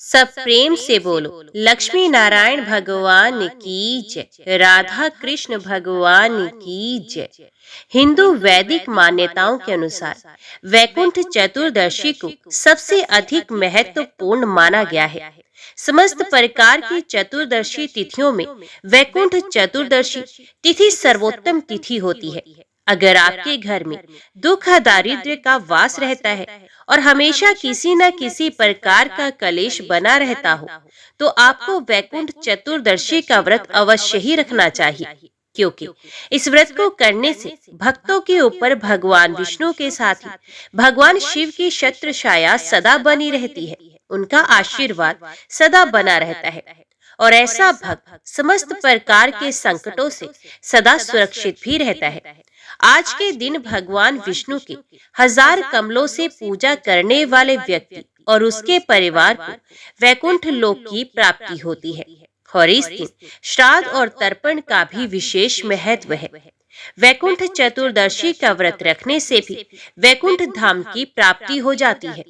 सब प्रेम से बोलो लक्ष्मी नारायण भगवान की जय, राधा कृष्ण भगवान की जय। हिंदू वैदिक मान्यताओं के अनुसार वैकुंठ चतुर्दशी को सबसे अधिक महत्वपूर्ण माना गया है। समस्त प्रकार की चतुर्दशी तिथियों में वैकुंठ चतुर्दशी तिथि सर्वोत्तम तिथि होती है। अगर आपके घर में दुख दारिद्र्य का वास रहता है और हमेशा किसी न किसी प्रकार का कलेश बना रहता हो, तो आपको वैकुंठ चतुर्दशी का व्रत अवश्य ही रखना चाहिए, क्योंकि इस व्रत को करने से भक्तों के ऊपर भगवान विष्णु के साथ ही भगवान शिव की छत्र छाया सदा बनी रहती है। उनका आशीर्वाद सदा बना रहता है और ऐसा भक्त समस्त प्रकार के संकटों से सदा सुरक्षित भी रहता है। आज के दिन भगवान विष्णु के 1000 कमलों से पूजा करने वाले व्यक्ति और उसके परिवार को वैकुंठ लोक की प्राप्ति होती है। और इस दिन श्राद्ध और तर्पण का भी विशेष महत्व है। वैकुंठ चतुर्दशी का व्रत रखने से भी वैकुंठ धाम की प्राप्ति हो जाती है।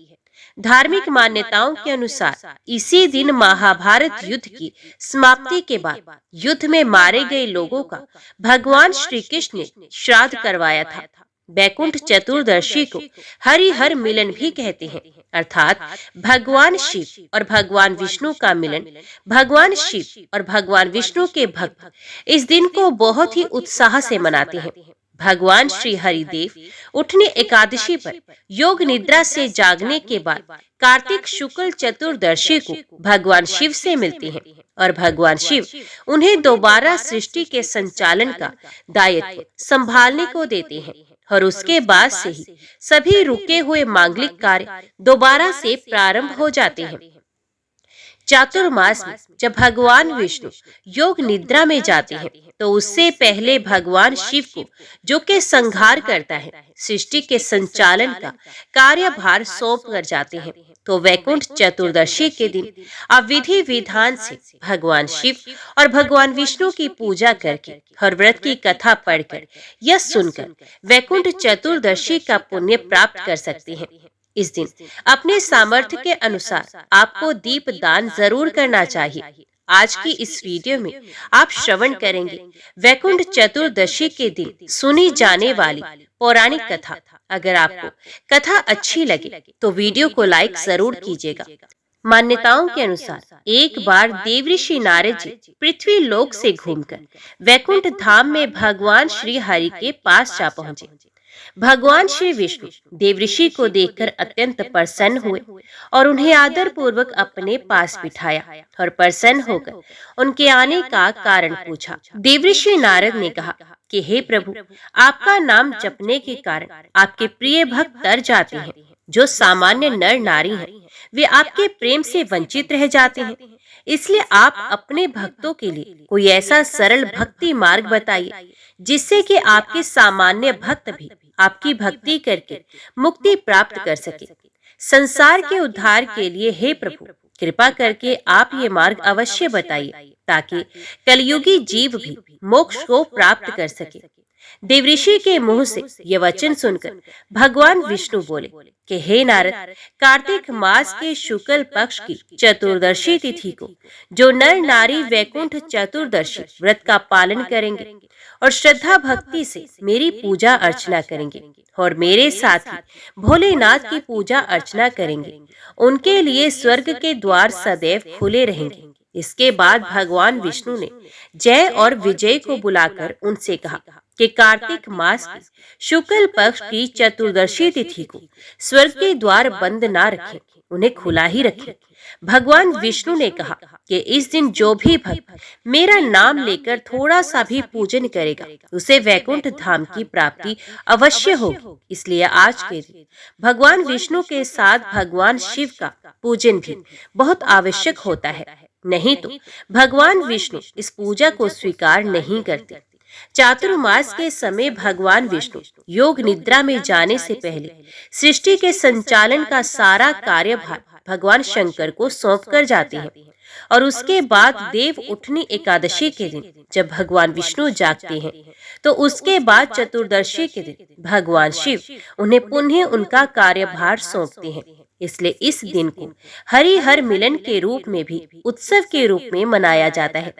धार्मिक मान्यताओं के अनुसार इसी दिन महाभारत युद्ध की समाप्ति के बाद युद्ध में मारे गए लोगों का भगवान श्री कृष्ण ने श्राद्ध करवाया था। वैकुंठ चतुर्दशी को हरिहर मिलन भी कहते हैं, अर्थात भगवान शिव और भगवान विष्णु का मिलन। भगवान शिव और भगवान विष्णु के भक्त इस दिन को बहुत ही उत्साह से मनाते हैं। भगवान श्री हरिदेव उठनी एकादशी पर योग निद्रा से जागने के बाद कार्तिक शुक्ल चतुर्दशी को भगवान शिव से मिलते हैं और भगवान शिव उन्हें दोबारा सृष्टि के संचालन का दायित्व संभालने को देते हैं और उसके बाद से ही सभी रुके हुए मांगलिक कार्य दोबारा से प्रारंभ हो जाते हैं। चातुर्मास में जब भगवान विष्णु योग निद्रा में जाते हैं, तो उससे पहले भगवान शिव को, जो के संहार करता है, सृष्टि के संचालन का कार्यभार सौंप कर जाते हैं। तो वैकुंठ चतुर्दशी के दिन आप विधि विधान से भगवान शिव और भगवान विष्णु की पूजा करके और व्रत की कथा पढ़कर या सुनकर वैकुंठ चतुर्दशी का पुण्य प्राप्त कर सकते हैं। इस दिन अपने सामर्थ्य के अनुसार आपको दीप दान जरूर करना चाहिए। आज की इस वीडियो में आप श्रवण करेंगे वैकुंठ चतुर्दशी के दिन सुनी जाने वाली पौराणिक कथा। अगर आपको कथा अच्छी लगे तो वीडियो को लाइक जरूर कीजिएगा। मान्यताओं के अनुसार एक बार देवऋषि नारद जी पृथ्वी लोक से घूमकर वैकुंठ धाम में भगवान श्री हरि के पास जा पहुंचे। भगवान श्री विष्णु देवऋषि को देखकर अत्यंत प्रसन्न हुए और उन्हें आदर पूर्वक अपने पास बिठाया और प्रसन्न होकर उनके आने का कारण पूछा। देवऋषि नारद ने कहा कि हे प्रभु, आपका नाम जपने के कारण आपके प्रिय भक्त तर जाते हैं। जो सामान्य नर नारी हैं, वे आपके प्रेम से वंचित रह जाते हैं। इसलिए आप अपने भक्तों के लिए कोई ऐसा सरल भक्ति मार्ग बताइए जिससे कि आपके सामान्य भक्त भी आपकी भक्ति करके मुक्ति प्राप्त कर सके। संसार के उद्धार के लिए हे प्रभु, कृपा करके आप ये मार्ग अवश्य बताइए ताकि कलयुगी जीव भी मोक्ष को प्राप्त कर सके। देवऋषि के मुंह से यह वचन सुनकर भगवान विष्णु बोले कि हे नारद, कार्तिक मास के शुक्ल पक्ष की चतुर्दशी तिथि को जो नर नारी वैकुंठ चतुर्दशी व्रत का पालन करेंगे और श्रद्धा भक्ति से मेरी पूजा अर्चना करेंगे और मेरे साथ ही भोलेनाथ की पूजा अर्चना करेंगे, उनके लिए स्वर्ग के द्वार सदैव खुले रहेंगे। इसके बाद भगवान विष्णु ने जय और विजय को बुलाकर उनसे कहा कि कार्तिक मास की शुक्ल पक्ष की चतुर्दशी तिथि को स्वर्ग के द्वार बंद ना रखें, उन्हें खुला ही रखें। भगवान विष्णु ने कहा कि इस दिन जो भी भक्त मेरा नाम लेकर थोड़ा सा भी पूजन करेगा, उसे वैकुंठ धाम की प्राप्ति अवश्य होगी। इसलिए आज के दिन भगवान विष्णु के साथ भगवान शिव का पूजन भी बहुत आवश्यक होता है, नहीं तो भगवान विष्णु इस पूजा को स्वीकार नहीं करते। चातुर्मास के समय भगवान विष्णु योग निद्रा में जाने से पहले सृष्टि के संचालन का सारा कार्यभार भगवान शंकर को सौंप कर जाते हैं और उसके बाद देव उठनी एकादशी के दिन जब भगवान विष्णु जागते हैं, तो उसके बाद चतुर्दशी के दिन भगवान शिव उन्हें पुनः उनका कार्यभार सौंपते हैं इसलिए इस दिन को हरिहर मिलन के रूप में भी उत्सव के रूप में मनाया जाता है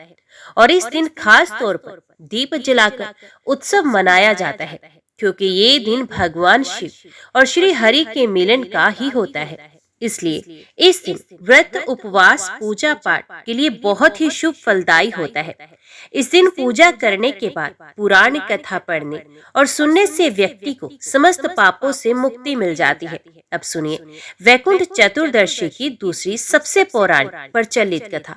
और इस दिन खास तौर पर दीप जलाकर उत्सव मनाया जाता है, क्योंकि ये दिन भगवान शिव और श्री हरि के मिलन का ही होता है। इसलिए इस दिन व्रत, उपवास, पूजा पाठ के लिए बहुत ही शुभ फलदायी होता है। इस दिन पूजा करने के बाद पुराण कथा पढ़ने और सुनने से व्यक्ति को समस्त पापों से मुक्ति मिल जाती है। अब सुनिए वैकुंठ चतुर्दशी की दूसरी सबसे पौराणिक प्रचलित कथा।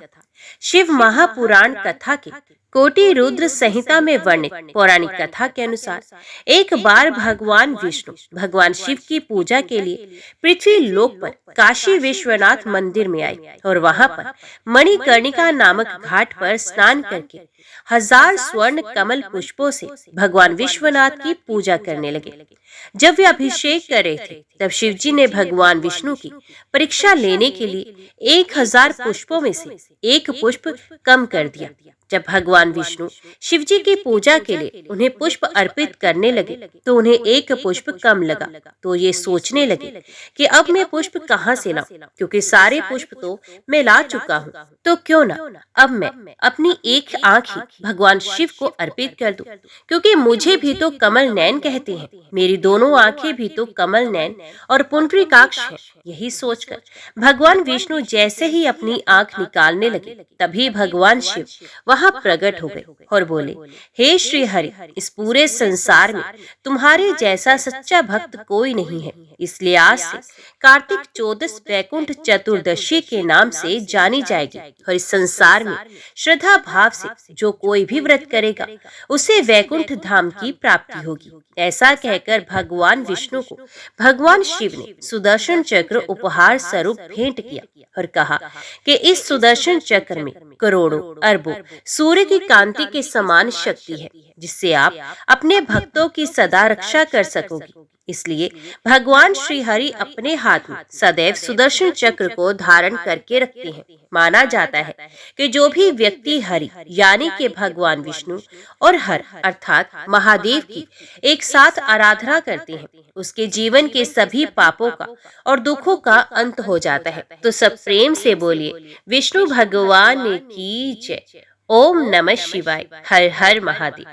शिव महापुराण कथा के कोटि रुद्र संहिता में वर्णित पौराणिक कथा के अनुसार एक बार भगवान विष्णु भगवान शिव की पूजा के लिए पृथ्वी लोक पर काशी विश्वनाथ मंदिर में आए और वहां पर मणिकर्णिका नामक घाट पर स्नान करके 1000 स्वर्ण कमल पुष्पों से भगवान विश्वनाथ की पूजा करने लगे। जब वे अभिषेक कर रहे थे तब शिवजी ने भगवान विष्णु की परीक्षा लेने के लिए 1000 पुष्पों में से एक पुष्प कम कर दिया। जब भगवान विष्णु शिवजी की पूजा के लिए उन्हें पुष्प अर्पित करने लगे तो उन्हें एक पुष्प कम लगा, तो ये सोचने लगे कि अब मैं पुष्प कहाँ से लाऊं, क्योंकि सारे पुष्प तो मैं ला चुका हूँ, तो क्यों ना अब मैं अपनी एक आंख ही भगवान शिव को अर्पित कर दूं, क्योंकि मुझे भी तो कमल नयन कहते हैं, मेरी दोनों आंखें भी तो कमल नयन और पुंडरीकाक्ष है। यही सोचकर भगवान विष्णु जैसे ही अपनी आंख निकालने लगे तभी भगवान शिव वहां प्रकट हो गए और बोले, हे श्री हरि, इस पूरे संसार में तुम्हारे जैसा सच्चा भक्त कोई नहीं है, इसलिए आज से कार्तिक 14 वैकुंठ चतुर्दशी के नाम से जानी जाएगी और इस संसार में श्रद्धा भाव से जो कोई भी व्रत करेगा उसे वैकुंठ धाम की प्राप्ति होगी। ऐसा कहकर भगवान विष्णु को भगवान शिव ने सुदर्शन चक्र उपहार स्वरूप भेंट किया और कहा कि इस सुदर्शन चक्र में करोड़ों अरबों सूर्य की कांति के समान शक्ति है, जिससे आप अपने भक्तों की सदा रक्षा कर सकोगे। इसलिए भगवान श्री हरि अपने हाथ में सदैव सुदर्शन चक्र को धारण करके रखते हैं। माना जाता है कि जो भी व्यक्ति हरि यानी कि भगवान विष्णु और हर अर्थात महादेव की एक साथ आराधना करते हैं, उसके जीवन के सभी पापों का और दुखों का अंत हो जाता है। तो सब प्रेम से बोलिए, विष्णु भगवान की जय। ओम नमः शिवाय। हर हर महादेव।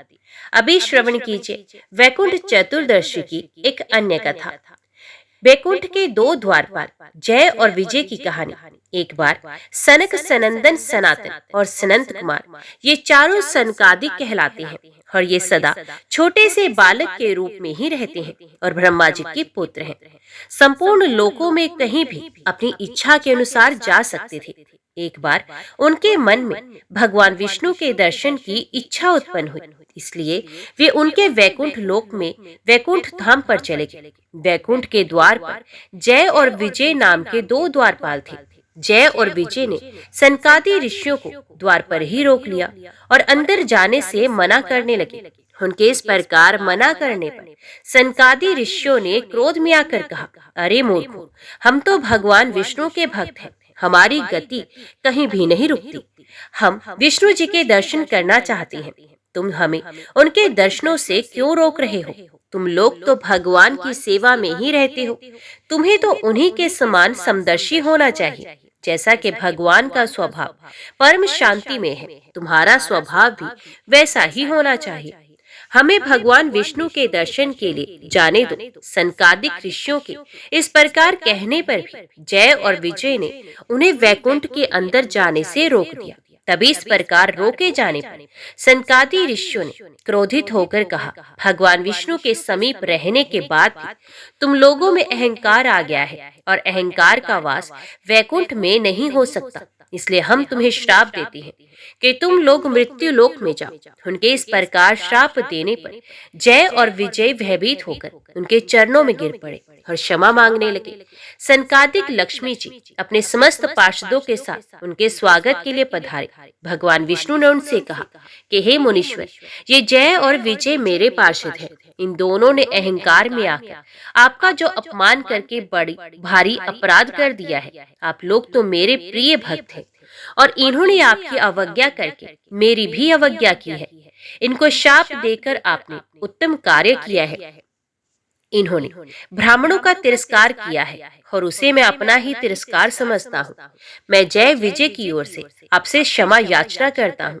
अभी श्रवण कीजिए वैकुंठ चतुर्दशी की एक अन्य कथा। वैकुंठ के 2 द्वारपाल जय और विजय की कहानी। एक बार सनक, सनंदन, सनातन और सनंत कुमार ये चारों सनकादिक कहलाते हैं और ये सदा छोटे से बालक के रूप में ही रहते हैं और ब्रह्मा जी के पुत्र हैं। संपूर्ण लोकों में कहीं भी अपनी इच्छा के अनुसार जा सकते थे। एक बार उनके मन में भगवान विष्णु के दर्शन की इच्छा उत्पन्न हुई, इसलिए वे उनके वैकुंठ लोक में वैकुंठ धाम पर चले गए। वैकुंठ के द्वार पर जय और विजय नाम के 2 द्वारपाल थे। जय और विजय ने सनकादि ऋषियों को द्वार पर ही रोक लिया और अंदर जाने से मना करने लगे। उनके इस प्रकार मना करने पर सनकादि ऋषियों ने क्रोध में आकर कहा, अरे मूर्खों, हम तो भगवान विष्णु के भक्त हैं, हमारी गति कहीं भी नहीं रुकती। हम विष्णु जी के दर्शन करना चाहते हैं, तुम हमें उनके दर्शनों से क्यों रोक रहे हो? तुम लोग तो भगवान की सेवा में ही रहते हो, तुम्हें तो उन्हीं के समान समदर्शी होना चाहिए। जैसा कि भगवान का स्वभाव परम शांति में है, तुम्हारा स्वभाव भी वैसा ही होना चाहिए। हमें भगवान विष्णु के दर्शन के लिए जाने दो। सनकादिक ऋषियों के इस प्रकार कहने पर भी जय और विजय ने उन्हें वैकुंठ के अंदर जाने से रोक दिया। तभी इस प्रकार रोके जाने पर सनकादि ऋषियों ने क्रोधित होकर कहा, भगवान विष्णु के समीप रहने के बाद भी तुम लोगों में अहंकार आ गया है और अहंकार का वास वैकुंठ में नहीं हो सकता, इसलिए हम तुम्हें श्राप देते हैं कि तुम लोग मृत्यु लोक में जाओ। उनके इस प्रकार श्राप देने पर जय और विजय भयभीत होकर उनके चरणों में गिर पड़े और क्षमा मांगने लगे। सनकादिक लक्ष्मी जी अपने समस्त पार्षदों के साथ उनके स्वागत के लिए पधारे। भगवान विष्णु ने उनसे कहा कि हे मुनीश्वर, ये जय और विजय मेरे पार्षद हैं। इन दोनों ने अहंकार में आकर आपका जो अपमान करके बड़ी भारी अपराध कर दिया है। आप लोग तो मेरे प्रिय भक्त हैं और इन्होंने आपकी अवज्ञा करके मेरी भी अवज्ञा की है। इनको शाप देकर आपने उत्तम कार्य किया है। इन्होंने ब्राह्मणों का तिरस्कार किया है और उसे मैं अपना ही तिरस्कार समझता हूँ। मैं जय विजय की ओर से आपसे क्षमा याचना करता हूँ।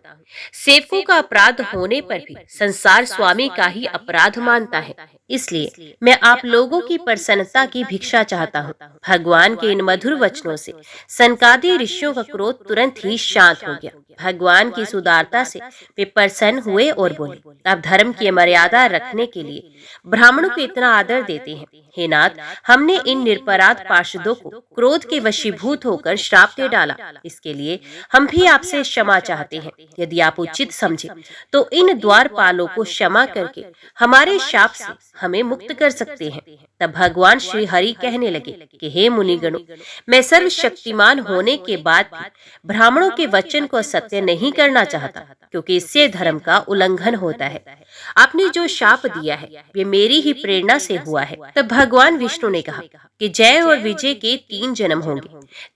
सेवकों का अपराध होने पर भी संसार स्वामी का ही अपराध मानता है, इसलिए मैं आप लोगों की प्रसन्नता की भिक्षा चाहता हूँ। भगवान के इन मधुर वचनों से सनकादि ऋषियों का क्रोध तुरंत ही शांत हो गया। भगवान की सुदारता से वे प्रसन्न हुए और बोले, आप धर्म की मर्यादा रखने के लिए ब्राह्मणों को इतना आदर देते हैं। हे नाथ, हमने इन निरपराध पार्षदों को क्रोध के वशीभूत होकर श्राप दे डाला। इसके लिए हम भी आपसे क्षमा चाहते हैं। यदि आप उचित समझे तो इन द्वारपालों को क्षमा करके हमारे शाप से हमें मुक्त कर सकते हैं। तब भगवान श्री हरि कहने लगे कि हे मुनिगणों, मैं सर्वशक्तिमान होने के बाद भी ब्राह्मणों के वचन को सत्य नहीं करना चाहता, क्योंकि इससे धर्म का उल्लंघन होता है। आपने जो शाप दिया है वे मेरी ही प्रेरणा से हुआ है। तब भगवान विष्णु ने कहा कि जय और विजय के 3 जन्म होंगे,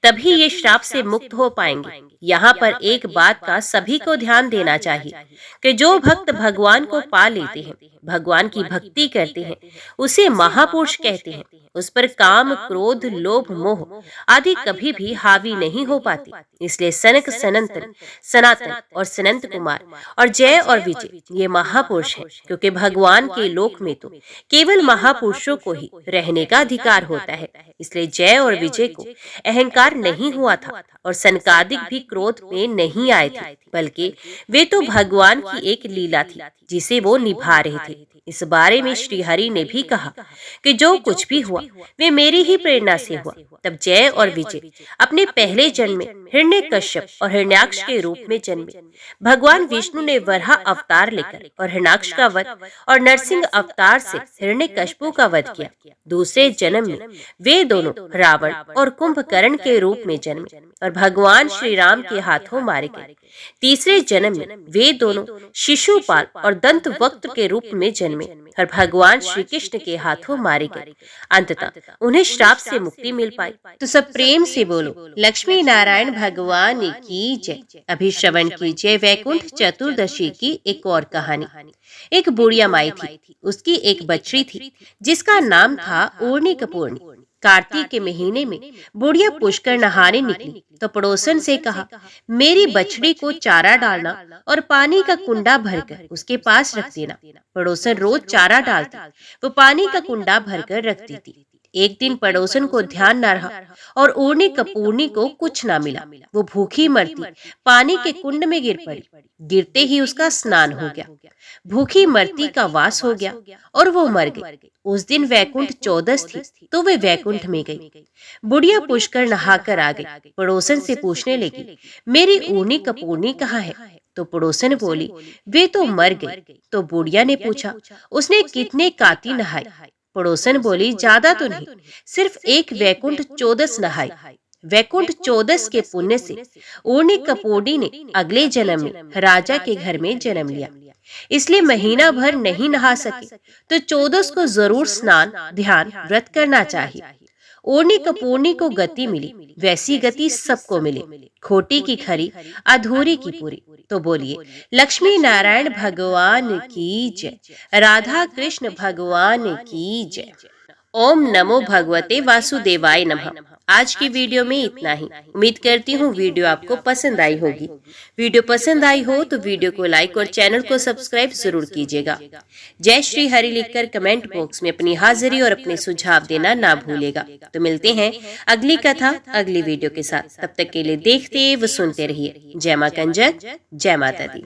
तभी ये श्राप से मुक्त हो पाएंगे। यहाँ पर एक बात का सभी को ध्यान देना चाहिए कि जो भक्त भगवान को पा लेते हैं, भगवान की भक्ति करते हैं, उसे महापुरुष कहते हैं। उस पर काम, क्रोध, लोभ, मोह आदि कभी भी हावी नहीं हो पाती। इसलिए सनक, सनंतन, सनातन और सनंत कुमार और जय और विजय ये महापुरुष हैं, क्योंकि भगवान के लोक में तो केवल महापुरुषों को ही रहने का अधिकार होता है। इसलिए जय और विजय को अहंकार नहीं हुआ था और सनकादिक भी क्रोध में नहीं आए थे, बल्कि वे तो भगवान की एक लीला थी जिसे वो निभा रहे थे। इस बारे में श्री हरि ने भी कहा कि जो कुछ भी हुआ वे मेरी ही प्रेरणा से हुआ। तब जय और विजय अपने पहले जन्म में हिरण्यकश्यप और हिरण्याक्ष के रूप में जन्मे। भगवान विष्णु ने वराह अवतार लेकर और हिरण्याक्ष का वध और नरसिंह अवतार से हिरण्यकश्यप का वध किया। दूसरे जन्म में वे दोनों रावण और कुंभकर्ण के रूप में जन्मे और भगवान श्री राम के हाथों मारे गए। तीसरे जन्म में वे दोनों शिशुपाल और दंतवक्त के रूप में जन्मे और भगवान श्री कृष्ण के हाथों मारे गए। अंततः उन्हें श्राप से मुक्ति मिल पाई। तो सब प्रेम से बोलो, लक्ष्मी नारायण भगवान की जय। अभी श्रवण कीजिए वैकुंठ चतुर्दशी की एक और कहानी। एक बुढ़िया माई थी, उसकी एक बछड़ी थी जिसका नाम था ऊर्णी कपूर्णी। कार्तिक के महीने में बुढ़िया पुष्कर नहाने निकली तो पड़ोसन से कहा, मेरी बछड़ी को चारा डालना और पानी का कुंडा भरकर उसके पास रख देना। पड़ोसन रोज चारा डालती, वो पानी का कुंडा भरकर रख देती। एक दिन पड़ोसन को ध्यान न रहा और ऊर्णी कपूर्णी को कुछ ना मिला। वो भूखी मरती पानी के कुंड में गिर पड़ी। गिरते ही उसका स्नान हो गया, भूखी मरती का वास हो गया और वो मर गई। उस दिन वैकुंठ चौदस थी तो वे वैकुंठ में गई। बुढ़िया पुष्कर नहाकर आ गई। पड़ोसन से पूछने लगी, मेरी ऊर्णी कपूर्णी कहाँ है? तो पड़ोसन बोली, वे तो मर गई। तो बुढ़िया ने पूछा, उसने कितने काती नहाई? पड़ोसन बोली, ज्यादा तो नहीं, सिर्फ एक वैकुंठ चौदस नहाई। वैकुंठ चौदस के पुण्य से ऊर्णी कपूर्णी ने अगले जन्म में राजा के घर में जन्म लिया। इसलिए महीना भर नहीं नहा सके तो चौदस को जरूर स्नान, ध्यान, व्रत करना चाहिए। ऊर्णी कपूर्णी को गति मिली, वैसी गति सबको मिले। खोटी की खरी, अधूरी की पूरी। तो बोलिए, लक्ष्मी नारायण भगवान की जय, राधा कृष्ण भगवान की जय। ओम नमो भगवते वासुदेवाय नमः। आज की वीडियो में इतना ही। उम्मीद करती हूँ वीडियो आपको पसंद आई होगी। वीडियो पसंद आई हो तो वीडियो को लाइक और चैनल को सब्सक्राइब जरूर कीजिएगा। जय श्री हरि लिखकर कमेंट बॉक्स में अपनी हाजिरी और अपने सुझाव देना ना भूलेगा। तो मिलते हैं अगली कथा अगली वीडियो के साथ। तब तक के लिए देखते व सुनते रहिए। जय मां कंजक, जय माता दी।